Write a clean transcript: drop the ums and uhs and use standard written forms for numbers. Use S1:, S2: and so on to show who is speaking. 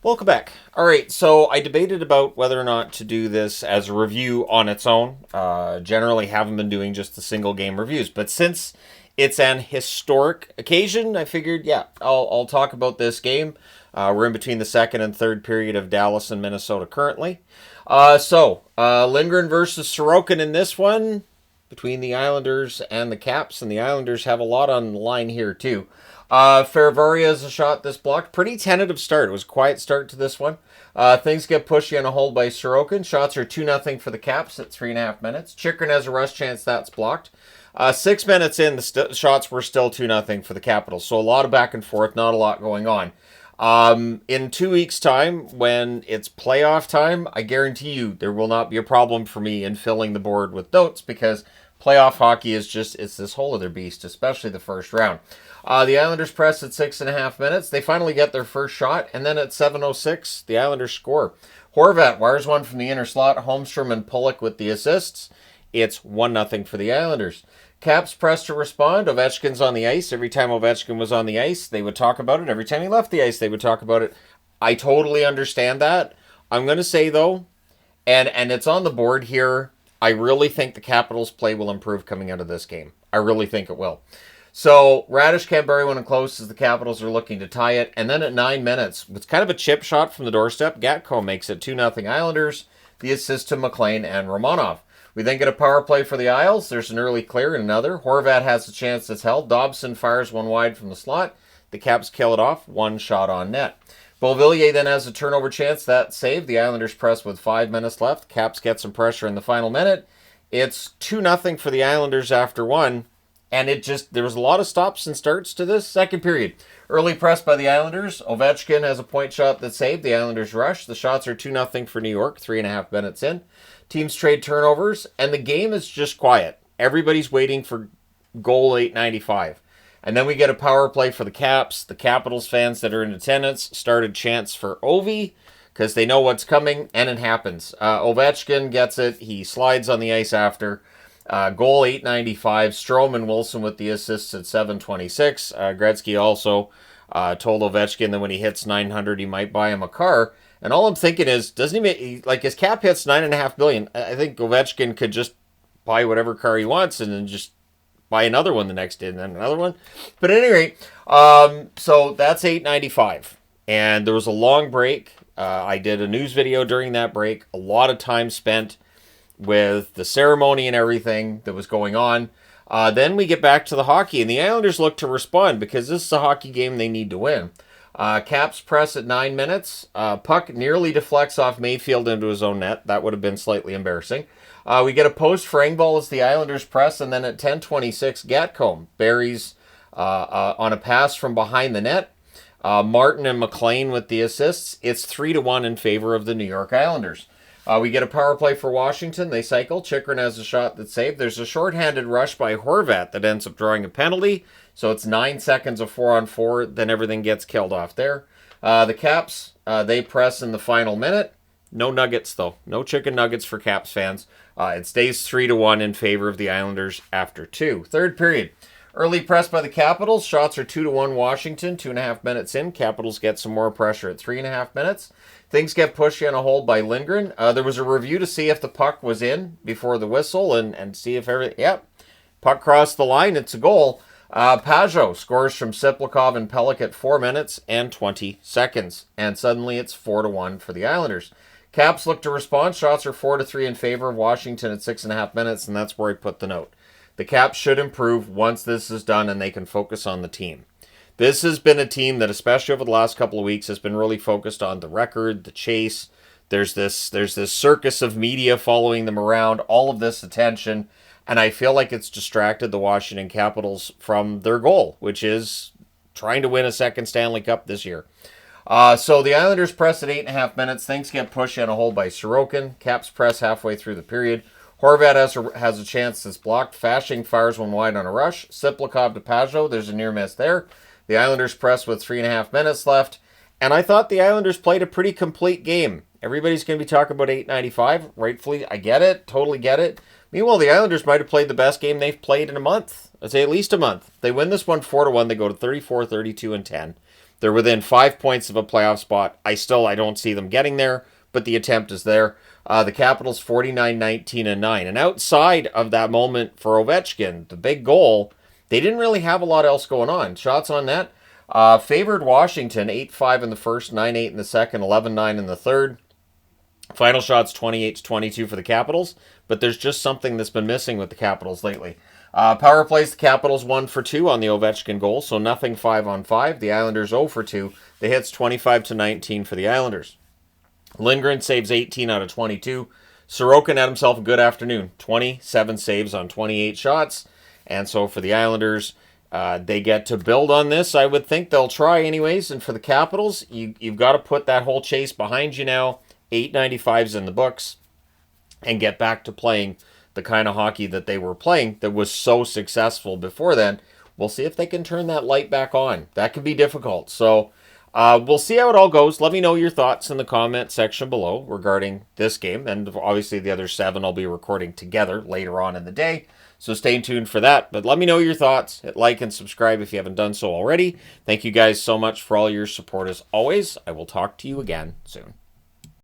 S1: Welcome back. All right, so I debated about whether or not to do this as a review on its own. Generally, haven't been doing just the single game reviews, but since it's an historic occasion, I figured, yeah, I'll talk about this game. We're in between the second and third period of Dallas and Minnesota currently. Lindgren versus Sorokin in this one between the Islanders and the Caps, and the Islanders have a lot on the line here too. Fir Avenue is a shot this blocked. Pretty tentative start. It was a quiet start to this one. Things get pushy on a hold by Sorokin. Shots are 2-0 for the Caps at 3.5 minutes. Chychrun has a rush chance. That's blocked. 6 minutes in, the shots were still 2-0 for the Capitals. So a lot of back and forth, not a lot going on. In 2 weeks' time, when it's playoff time, I guarantee you there will not be a problem for me in filling the board with notes because playoff hockey is it's this whole other beast, especially the first round. The Islanders press at 6.5 minutes. They finally get their first shot, and then at 7:06, the Islanders score. Horvat wires one from the inner slot. Holmstrom and Pulock with the assists. It's 1-0 for the Islanders. Caps press to respond. Ovechkin's on the ice. Every time Ovechkin was on the ice, they would talk about it. Every time he left the ice, they would talk about it. I totally understand that. I'm going to say, though, and it's on the board here, I really think the Capitals' play will improve coming out of this game. I really think it will. So, Radish can't bury one in close as the Capitals are looking to tie it. And then at 9 minutes, with kind of a chip shot from the doorstep, Gatko makes it 2-0 Islanders. The assist to McLean and Romanov. We then get a power play for the Isles. There's an early clear and another. Horvat has a chance that's held. Dobson fires one wide from the slot. The Caps kill it off. One shot on net. Beauvillier then has a turnover chance. That saved. The Islanders press with 5 minutes left. Caps get some pressure in the final minute. It's 2-0 for the Islanders after one. And there was a lot of stops and starts to this second period. Early press by the Islanders. Ovechkin has a point shot that saved. The Islanders rush. The shots are 2-0 for New York, 3.5 minutes in. Teams trade turnovers, and the game is just quiet. Everybody's waiting for goal 895. And then we get a power play for the Caps. The Capitals fans that are in attendance started chants for Ovi because they know what's coming, and it happens. Ovechkin gets it. He slides on the ice after. Goal 895. Strome and Wilson with the assists at 726. Gretzky also told Ovechkin that when he hits 900, he might buy him a car. And all I'm thinking is, doesn't he make, like, his cap hits $9.5 million? I think Ovechkin could just buy whatever car he wants and then just buy another one the next day and then another one. But at any rate, so that's 895. And there was a long break. I did a news video during that break. A lot of time spent with the ceremony and everything that was going on. Then we get back to the hockey, and the Islanders look to respond because this is a hockey game they need to win. Caps press at 9 minutes. Puck nearly deflects off Mayfield into his own net. That would have been slightly embarrassing. We get a post for Engvall as the Islanders press, and then at 10:26, Gatcomb buries on a pass from behind the net. Martin and McLean with the assists. It's 3-1 in favor of the New York Islanders. We get a power play for Washington. They cycle. Chychrun has a shot that's saved. There's a shorthanded rush by Horvat that ends up drawing a penalty. So it's 9 seconds of 4-on-4. Then everything gets killed off there. The Caps, they press in the final minute. No nuggets, though. No chicken nuggets for Caps fans. It stays 3-1 in favor of the Islanders after 2. Third period. Early press by the Capitals. Shots are 2-1 Washington. 2.5 minutes in. Capitals get some more pressure at 3.5 minutes. Things get pushy on a hold by Lindgren. There was a review to see if the puck was in before the whistle and see if everything... Yep. Puck crossed the line. It's a goal. Pajot scores from Siplikov and Pelech at 4 minutes and 20 seconds. And suddenly it's 4-1 for the Islanders. Caps look to respond. Shots are 4-3 in favor of Washington at 6.5 minutes, and that's where I put the note. The Caps should improve once this is done and they can focus on the team. This has been a team that, especially over the last couple of weeks, has been really focused on the record, the chase. There's this circus of media following them around, all of this attention, and I feel like it's distracted the Washington Capitals from their goal, which is trying to win a second Stanley Cup this year. So the Islanders press at 8.5 minutes. Things get pushed on a hold by Sorokin. Caps press halfway through the period. Horvat has a chance that's blocked. Fasching fires one wide on a rush. Siplikov to Pajot. There's a near miss there. The Islanders press with 3.5 minutes left. And I thought the Islanders played a pretty complete game. Everybody's going to be talking about 895. Rightfully, I get it. Totally get it. Meanwhile, the Islanders might have played the best game they've played in a month. I'd say at least a month. They win this one 4-1. They go to 34, 32, and 10. They're within 5 points of a playoff spot. I don't see them getting there, but the attempt is there. The Capitals 49-19-9. And outside of that moment for Ovechkin, the big goal, they didn't really have a lot else going on. Shots on net favored Washington 8-5 in the first, 9-8 in the second, 11-9 in the third. Final shots 28-22 for the Capitals, but there's just something that's been missing with the Capitals lately. Power plays, the Capitals 1 for 2 on the Ovechkin goal, so nothing 5-on-5. The Islanders 0 for 2. The hits 25-19 for the Islanders. Lindgren saves 18 out of 22. Sorokin had himself a good afternoon. 27 saves on 28 shots. And so for the Islanders, they get to build on this. I would think they'll try anyways. And for the Capitals, you've got to put that whole chase behind you now. 895's in the books. And get back to playing the kind of hockey that they were playing that was so successful before then. We'll see if they can turn that light back on. That could be difficult. So we'll see how it all goes. Let me know your thoughts in the comment section below regarding this game. And obviously the other 7 I'll be recording together later on in the day. So stay tuned for that. But let me know your thoughts. Hit like and subscribe if you haven't done so already. Thank you guys so much for all your support as always. I will talk to you again soon.